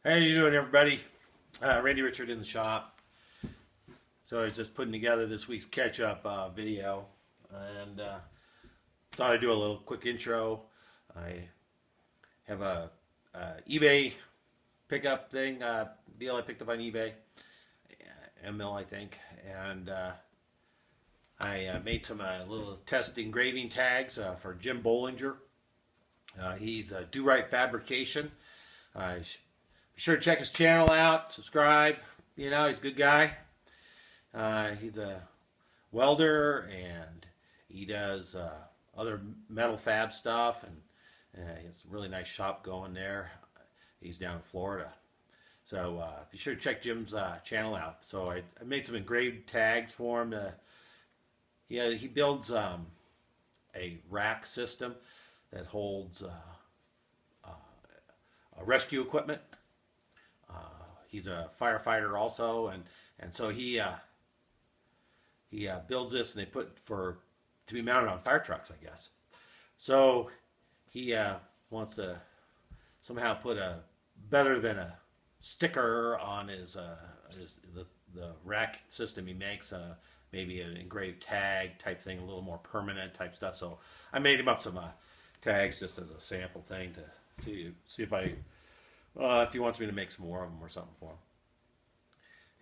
How you doing, everybody? Randy Richard in the shop. So I was just putting together this week's catch-up video, and thought I'd do a little quick intro. I have a eBay pickup thing deal I picked up on eBay, Endmill I think, and I made some little test engraving tags for Jim Bollinger. He's a Do-Rite Fabrication. Be sure to check his channel out, subscribe. You know, he's a good guy. He's a welder, and he does other metal fab stuff, and he has a really nice shop going there. He's down in Florida. So be sure to check Jim's channel out. So I made some engraved tags for him. He builds a rack system that holds rescue equipment. He's a firefighter also, and so he builds this, and they put to be mounted on fire trucks, I guess. So he wants to somehow put a better than a sticker on the rack system he makes, maybe an engraved tag type thing, a little more permanent type stuff. So I made him up some tags just as a sample thing to see if he wants me to make some more of them or something for him.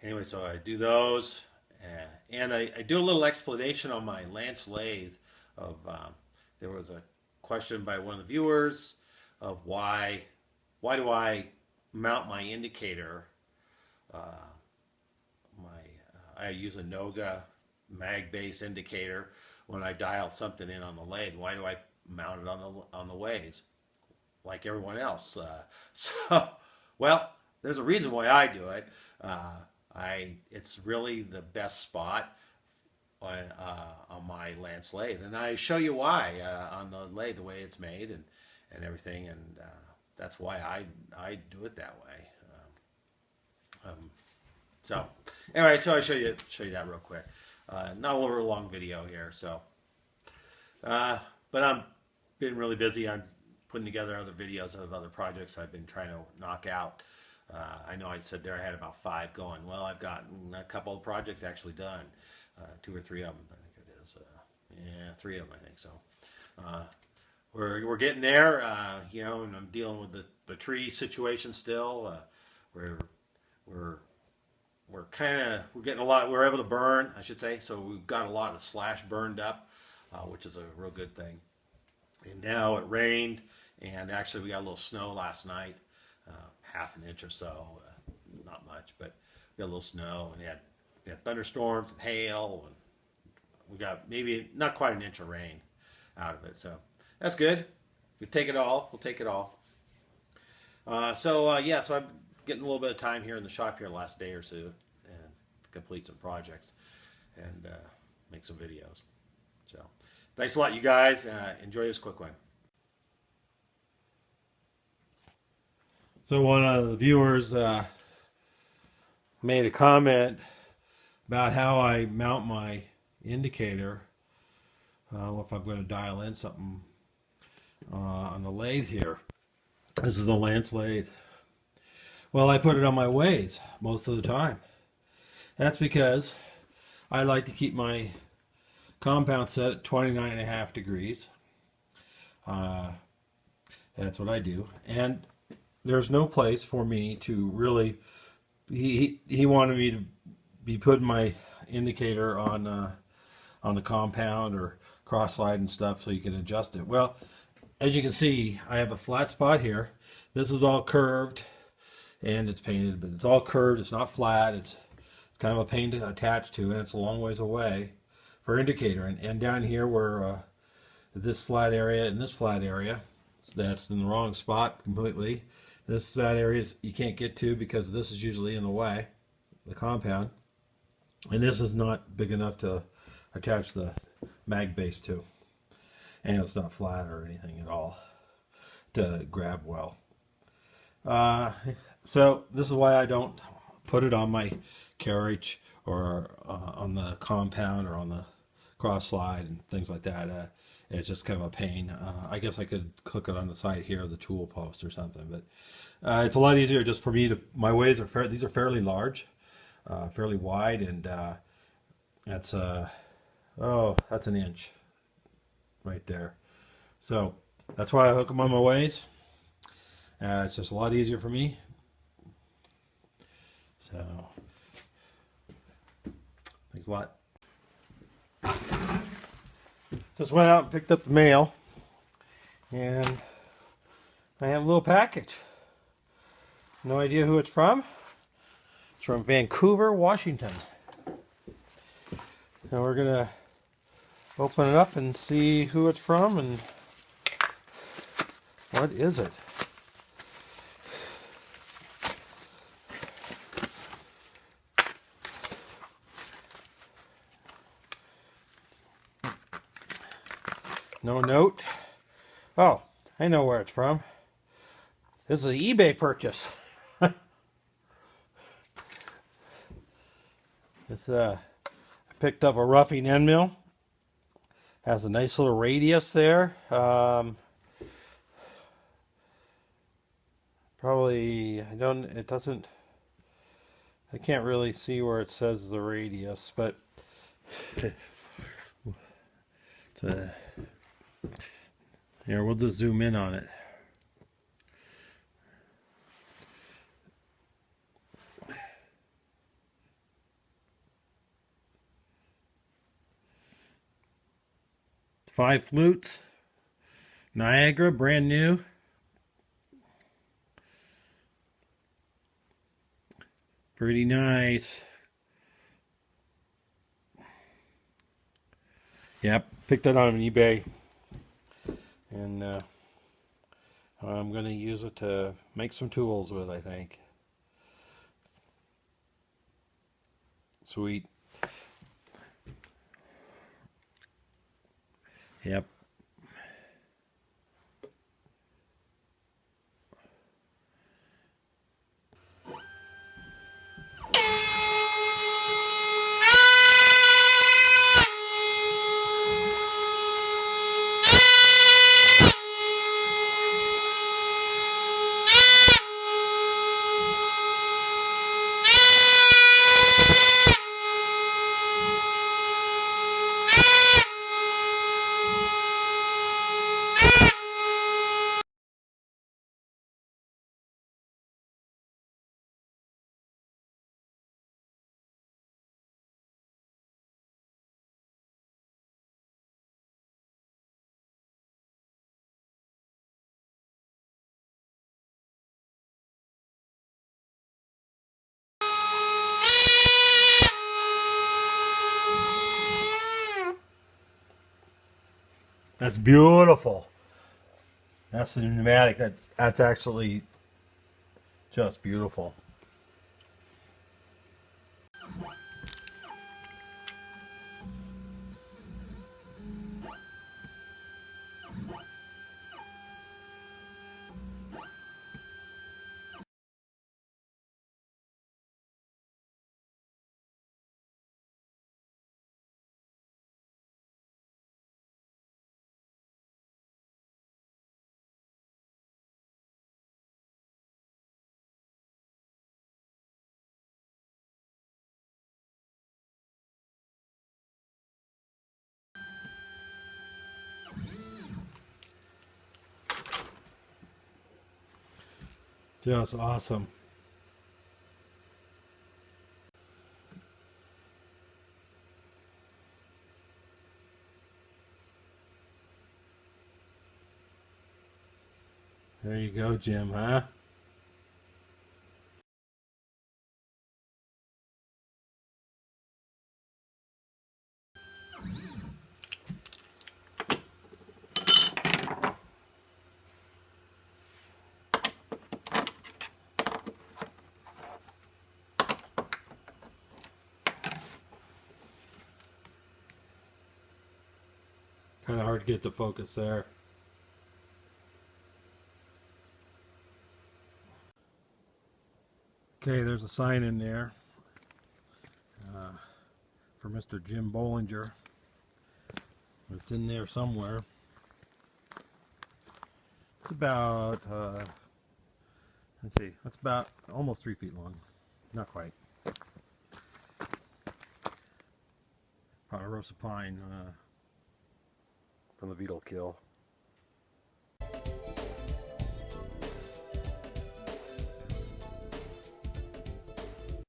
Anyway, so I do those, and I do a little explanation on my Lance Lathe of there was a question by one of the viewers of why do I mount my indicator. I use a Noga mag base indicator when I dial something in on the lathe. Why do I mount it on the ways like everyone else? Well, there's a reason why I do it. It's really the best spot on my Lance lathe, and I show you why on the lathe, the way it's made and everything, and that's why I do it that way. So anyway, so I show you that real quick. Not a real long video here, so but I'm been really busy on putting together other videos of other projects I've been trying to knock out. I know I said there I had about 5 going. Well, I've gotten a couple of projects actually done, 2 or 3 of them, I think it is. Yeah, 3 of them, I think so. We're getting there, you know, and I'm dealing with the tree situation still. We're getting a lot. We're able to burn, I should say. So we've got a lot of slash burned up, which is a real good thing. And now it rained, and actually we got a little snow last night, half an inch or so, not much, but we got a little snow, and we had thunderstorms and hail, and we got maybe not quite an inch of rain out of it. So that's good. We take it all. We'll take it all. So I'm getting a little bit of time here in the shop here the last day or so, and complete some projects and make some videos. So thanks a lot, you guys. Enjoy this quick one. So one of the viewers made a comment about how I mount my indicator if I'm going to dial in something on the lathe here. This is the Lance Lathe. Well, I put it on my ways most of the time. That's because I like to keep my compound set at 29.5 degrees. That's what I do. And there's no place for me to really, he wanted me to be putting my indicator on the compound or cross slide and stuff so you can adjust it. Well, as you can see, I have a flat spot here. This is all curved and it's painted, but it's all curved. It's not flat. It's kind of a pain to attach to, and it's a long ways away for indicator. And down here where this flat area and this flat area, that's in the wrong spot completely. This flat area you can't get to because this is usually in the way, the compound. And this is not big enough to attach the mag base to. And it's not flat or anything at all to grab well. So this is why I don't put it on my carriage or on the compound or on the cross slide and things like that. It's just kind of a pain. I guess I could hook it on the side here of the tool post or something, but it's a lot easier just for me to. My ways are these are fairly large, fairly wide, and that's that's an inch right there. So that's why I hook them on my ways. It's just a lot easier for me. So thanks a lot. Just went out and picked up the mail, and I have a little package. No idea who it's from. It's from Vancouver, Washington. So we're gonna open it up and see who it's from and what is it. No note. Oh, I know where it's from. This is an eBay purchase. I picked up a roughing Endmill. Has a nice little radius there. Probably I can't really see where it says the radius, but here, we'll just zoom in on it. Five flutes, Niagara, brand new. Pretty nice. Yep, picked that on eBay, and I'm going to use it to make some tools with, I think. Sweet. Yep. That's beautiful. That's the pneumatic. That's actually just beautiful. Just awesome. There you go, Jim, huh? Kind of hard to get the focus there. Okay, there's a sign in there for Mr. Jim Bollinger. It's in there somewhere. about, let's see, that's about almost 3 feet long. Not quite. Ponderosa pine from the beetle kill.